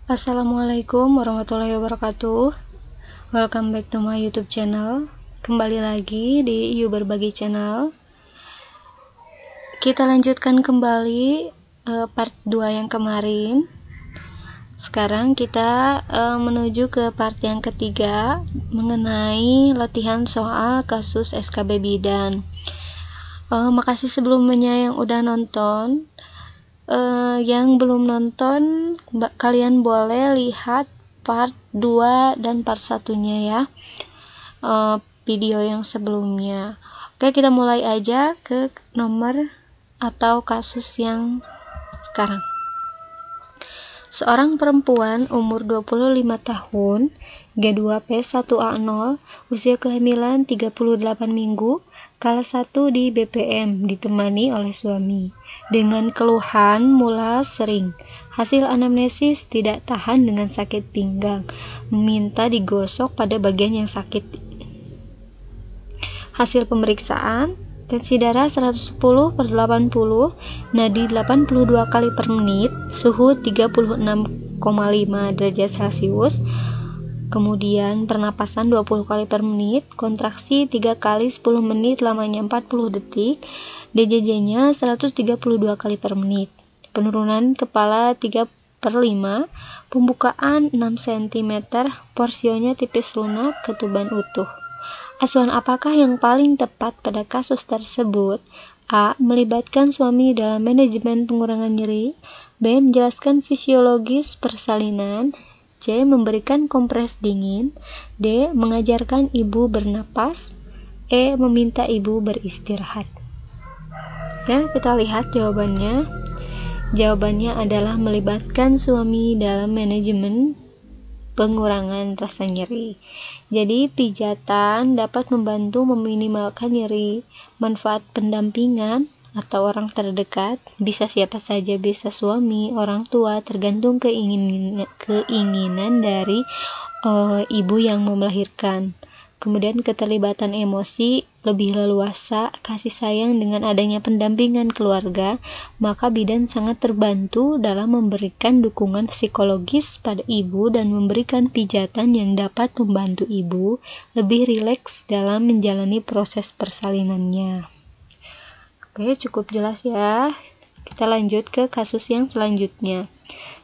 Assalamualaikum warahmatullahi wabarakatuh. Welcome back to my YouTube channel. Kembali lagi di You Berbagi Channel. Kita lanjutkan kembali part 2 yang kemarin. Sekarang kita menuju ke part yang ketiga mengenai latihan soal kasus SKB Bidan. Makasih sebelumnya yang udah nonton. Yang belum nonton, kalian boleh lihat part 2 dan part 1-nya ya, video yang sebelumnya. Oke, kita mulai aja ke nomor atau kasus yang sekarang. Seorang perempuan umur 25 tahun, G2P1A0, usia kehamilan 38 minggu, kala 1 di BPM, ditemani oleh suami. Dengan keluhan mulas sering, hasil anamnesis tidak tahan dengan sakit pinggang, meminta digosok pada bagian yang sakit. Hasil pemeriksaan, tensi darah 110/80, nadi 82 kali per menit, suhu 36,5 derajat Celcius, kemudian pernapasan 20 kali per menit, kontraksi 3 kali 10 menit lamanya 40 detik, DJJ-nya 132 kali per menit, penurunan kepala 3/5, pembukaan 6 cm, porsionya tipis lunak, ketuban utuh. Asuhan apakah yang paling tepat pada kasus tersebut? A. Melibatkan suami dalam manajemen pengurangan nyeri. B. Menjelaskan fisiologis persalinan. C. Memberikan kompres dingin. D. Mengajarkan ibu bernapas. E. Meminta ibu beristirahat. Ya, kita lihat jawabannya. Jawabannya adalah melibatkan suami dalam manajemen pengurangan rasa nyeri. Jadi pijatan dapat membantu meminimalkan nyeri. Manfaat pendampingan atau orang terdekat, bisa siapa saja, bisa suami, orang tua, tergantung keinginan dari ibu yang mau melahirkan. Kemudian keterlibatan emosi, lebih leluasa, kasih sayang dengan adanya pendampingan keluarga, maka bidan sangat terbantu dalam memberikan dukungan psikologis pada ibu dan memberikan pijatan yang dapat membantu ibu lebih rileks dalam menjalani proses persalinannya. Oke, cukup jelas ya. Kita lanjut ke kasus yang selanjutnya.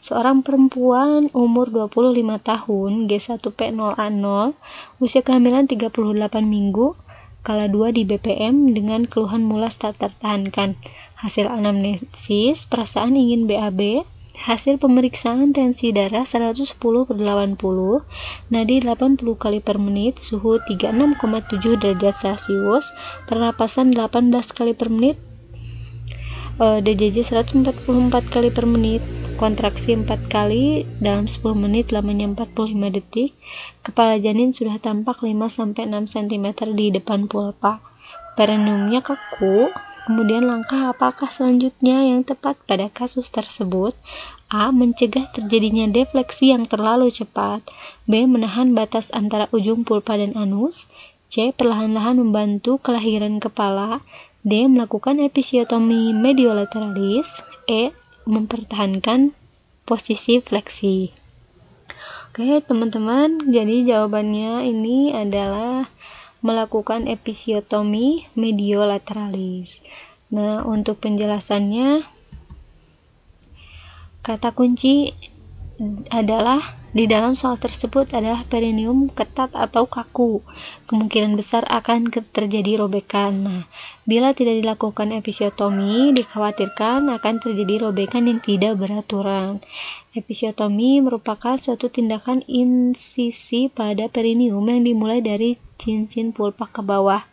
Seorang perempuan umur 25 tahun, G1P0A0, usia kehamilan 38 minggu, kala 2 di BPM dengan keluhan mulas tak tertahankan. Hasil anamnesis, perasaan ingin BAB, hasil pemeriksaan tensi darah 110/80, nadi 80 kali per menit, suhu 36,7 derajat Celcius, pernapasan 18 kali per menit, DJJ 144 kali per menit, kontraksi 4 kali dalam 10 menit lamanya 45 detik, kepala janin sudah tampak 5-6 cm di depan pulpa, perineumnya kaku. Kemudian langkah apakah selanjutnya yang tepat pada kasus tersebut? A. Mencegah terjadinya defleksi yang terlalu cepat. B. Menahan batas antara ujung pulpa dan anus. C. Perlahan-lahan membantu kelahiran kepala. D. Melakukan episiotomi mediolateralis. E. Mempertahankan posisi fleksi. Oke teman-teman, jadi jawabannya ini adalah melakukan episiotomi mediolateralis. Nah, untuk penjelasannya, kata kunci adalah di dalam soal tersebut adalah perineum ketat atau kaku. Kemungkinan besar akan terjadi robekan. Nah, bila tidak dilakukan episiotomi, dikhawatirkan akan terjadi robekan yang tidak beraturan. Episiotomi merupakan suatu tindakan insisi pada perineum yang dimulai dari cincin pulpa ke bawah,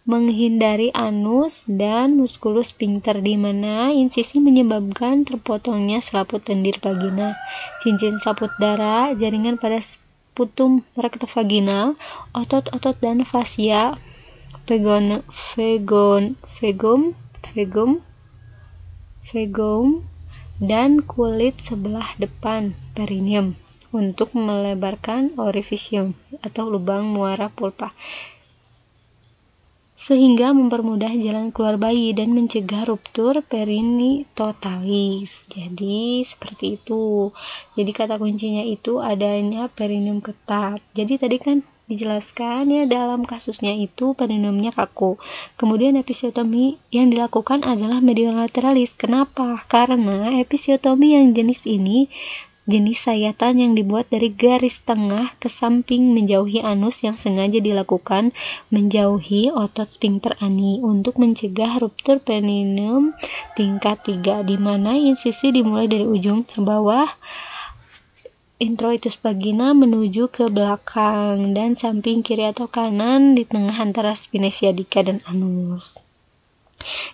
menghindari anus dan muskulus sphincter, di mana insisi menyebabkan terpotongnya selaput lendir vagina, cincin selaput darah, jaringan pada sputum rektovaginal, otot-otot dan fascia, vagum, dan kulit sebelah depan perineum untuk melebarkan orificium atau lubang muara pulpa. sehingga mempermudah jalan keluar bayi dan mencegah ruptur perinitotalis. Jadi seperti itu. Jadi kata kuncinya itu adanya perineum ketat. Jadi tadi kan dijelaskan ya, dalam kasusnya itu perineumnya kaku. Kemudian episiotomi yang dilakukan adalah mediolaterales. Kenapa? Karena episiotomi yang jenis ini jenis sayatan yang dibuat dari garis tengah ke samping menjauhi anus yang sengaja dilakukan menjauhi otot sphincter ani untuk mencegah ruptur perineum tingkat 3, di mana insisi dimulai dari ujung terbawah introitus vagina menuju ke belakang dan samping kiri atau kanan di tengah antara spina sciatica dan anus.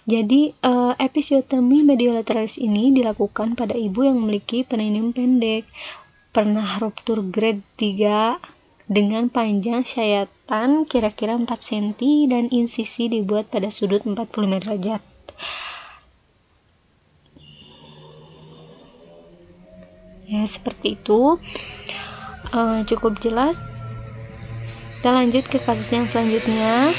Jadi episiotomi mediolaterales ini dilakukan pada ibu yang memiliki perineum pendek, pernah ruptur grade 3 dengan panjang sayatan kira-kira 4 cm dan insisi dibuat pada sudut 45 derajat. Ya, seperti itu. Cukup jelas. Kita lanjut ke kasus yang selanjutnya.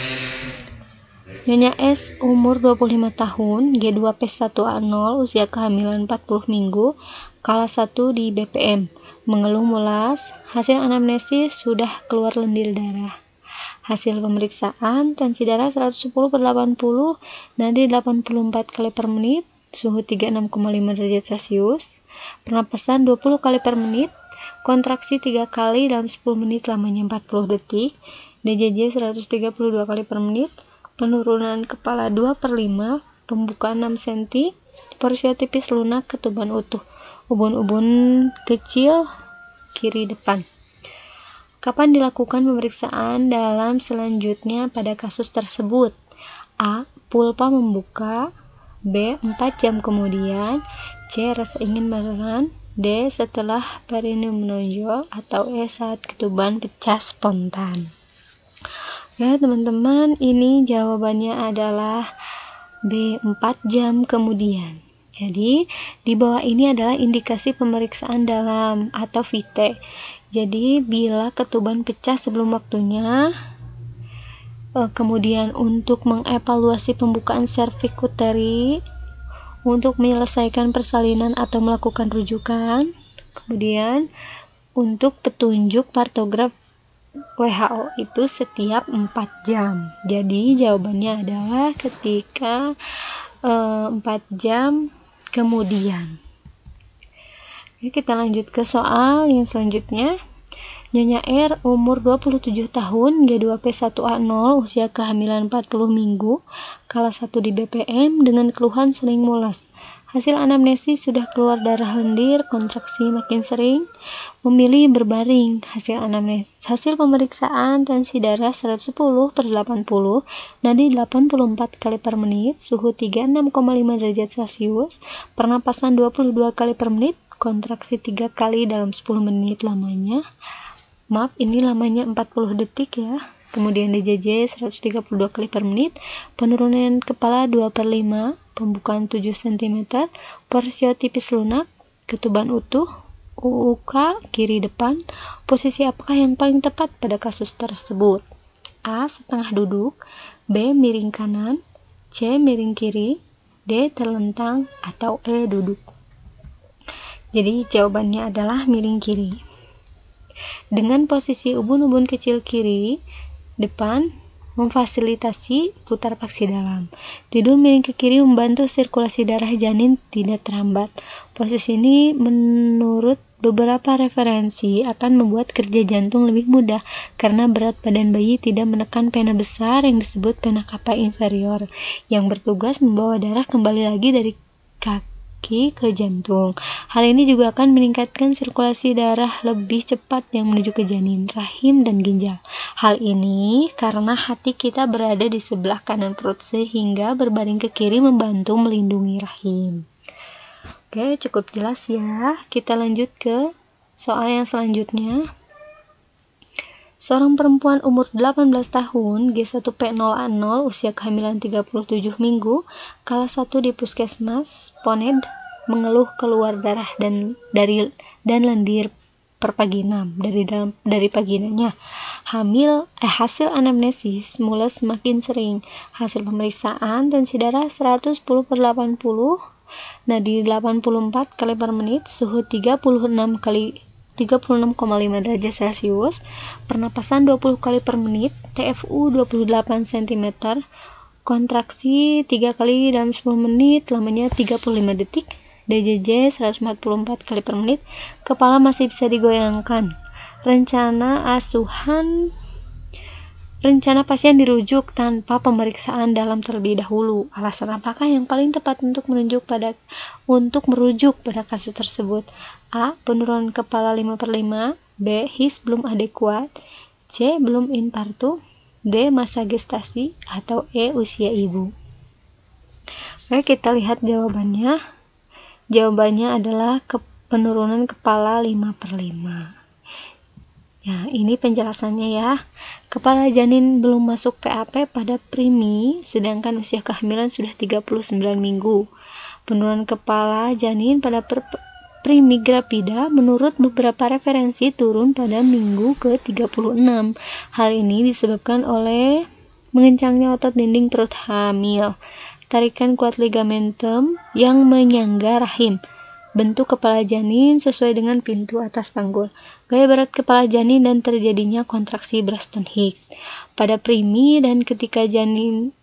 Nyonya S umur 25 tahun, G2P1A0, usia kehamilan 40 minggu, kala 1 di BPM, mengeluh mulas, hasil anamnesis sudah keluar lendir darah. Hasil pemeriksaan, tensi darah 110/80, nadi 84 kali per menit, suhu 36,5 derajat Celcius, pernapasan 20 kali per menit, kontraksi 3 kali dalam 10 menit lamanya 40 detik, DJJ 132 kali per menit, penurunan kepala 2/5, pembukaan 6 cm, porsio tipis lunak, ketuban utuh, ubun-ubun kecil kiri depan. Kapan dilakukan pemeriksaan dalam selanjutnya pada kasus tersebut? A. Pulpa membuka, B. 4 jam kemudian, C. Rasa ingin beneran, D. Setelah perineum menonjol, atau E. Saat ketuban pecah spontan. Ya teman-teman, ini jawabannya adalah B. 4 jam kemudian. Jadi di bawah ini adalah indikasi pemeriksaan dalam atau VT. Jadi bila ketuban pecah sebelum waktunya, kemudian untuk mengevaluasi pembukaan serviks uteri, untuk menyelesaikan persalinan atau melakukan rujukan, kemudian untuk petunjuk partograf WHO itu setiap 4 jam. Jadi jawabannya adalah ketika 4 jam kemudian. Oke, kita lanjut ke soal yang selanjutnya. Nyonya R umur 27 tahun, G2P1A0, usia kehamilan 40 minggu, kala 1 di BPM dengan keluhan sering mulas. Hasil anamnesis sudah keluar darah lendir, kontraksi makin sering, memilih berbaring. Hasil pemeriksaan tensi darah 110/80, nadi 84 kali per menit, suhu 36,5 derajat Celcius, pernapasan 22 kali per menit, kontraksi 3 kali dalam 10 menit lamanya. Maaf, ini lamanya 40 detik ya. Kemudian DJJ 132 kali per menit, penurunan kepala 2/5, pembukaan 7 cm, porsio tipis lunak, ketuban utuh, UUK kiri depan. Posisi apakah yang paling tepat pada kasus tersebut? A. Setengah duduk, B. Miring kanan, C. Miring kiri, D. Terlentang, atau E. Duduk. Jadi jawabannya adalah miring kiri. Dengan posisi ubun-ubun kecil kiri depan memfasilitasi putar paksi dalam. Tidur miring ke kiri membantu sirkulasi darah janin tidak terambat. Posisi ini menurut beberapa referensi akan membuat kerja jantung lebih mudah karena berat badan bayi tidak menekan pena besar yang disebut pena cava inferior yang bertugas membawa darah kembali lagi dari kaki ke jantung. Hal ini juga akan meningkatkan sirkulasi darah lebih cepat yang menuju ke janin, rahim, dan ginjal. Hal ini karena hati kita berada di sebelah kanan perut sehingga berbaring ke kiri membantu melindungi rahim. Oke, cukup jelas ya. Kita lanjut ke soal yang selanjutnya. Seorang perempuan umur 18 tahun, G1P0A0, usia kehamilan 37 minggu, kala 1 di puskesmas Poned, mengeluh keluar darah dan lendir per pagi 6 dari paginanya. Hasil anamnesis mulai semakin sering. Hasil pemeriksaan tensi darah 110/80, nadi 84 kali per menit, suhu 36,5 derajat Celcius, pernapasan 20 kali per menit, TFU 28 cm, kontraksi 3 kali dalam 10 menit, lamanya 35 detik, DJJ 144 kali per menit, kepala masih bisa digoyangkan. Rencana pasien dirujuk tanpa pemeriksaan dalam terlebih dahulu. Alasan apakah yang paling tepat untuk merujuk pada kasus tersebut? A. Penurunan kepala 5/5, B. HIS belum adekuat, C. belum infartu, D. masa gestasi, atau E. usia ibu. Oke, kita lihat jawabannya. Jawabannya adalah penurunan kepala 5/5. Ya, ini penjelasannya ya. Kepala janin belum masuk PAP pada primi, sedangkan usia kehamilan sudah 39 minggu. Penurunan kepala janin pada primi grapida menurut beberapa referensi turun pada minggu ke-36. Hal ini disebabkan oleh mengencangnya otot dinding perut hamil, tarikan kuat ligamentum yang menyangga rahim, bentuk kepala janin sesuai dengan pintu atas panggul, gaya berat kepala janin, dan terjadinya kontraksi Braxton Hicks pada primi. Dan ketika janin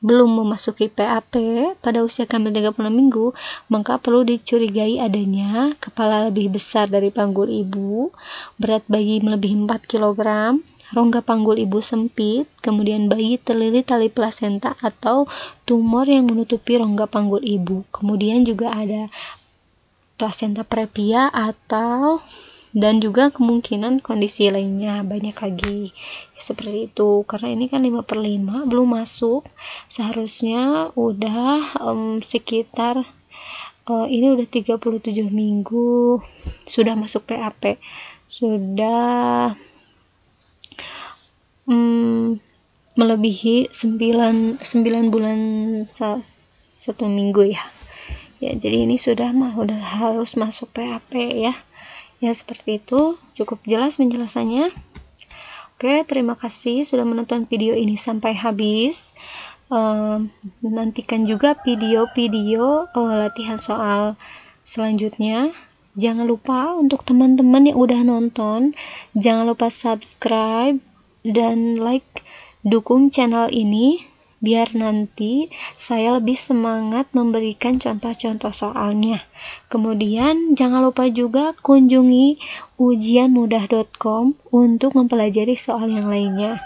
belum memasuki PAP pada usia kehamilan 36 minggu, maka perlu dicurigai adanya kepala lebih besar dari panggul ibu, berat bayi melebihi 4 kg, rongga panggul ibu sempit, kemudian bayi terlilit tali plasenta atau tumor yang menutupi rongga panggul ibu. Kemudian juga ada plasenta previa dan juga kemungkinan kondisi lainnya banyak lagi. Seperti itu. Karena ini kan 5/5 belum masuk. Seharusnya udah sekitar ini udah 37 minggu sudah masuk PAP. Sudah melebihi 9 bulan 1 minggu ya. Ya, jadi ini udah harus masuk PAP ya. Ya, seperti itu. Cukup jelas penjelasannya. Oke, terima kasih sudah menonton video ini sampai habis. Nantikan juga video-video latihan soal selanjutnya. Jangan lupa untuk teman-teman yang udah nonton, jangan lupa subscribe dan like, dukung channel ini biar nanti saya lebih semangat memberikan contoh-contoh soalnya. Kemudian jangan lupa juga kunjungi ujianmudah.com untuk mempelajari soal yang lainnya.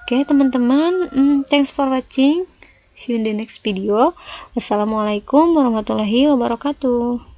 Oke teman-teman, thanks for watching. See you in the next video. Wassalamualaikum warahmatullahi wabarakatuh.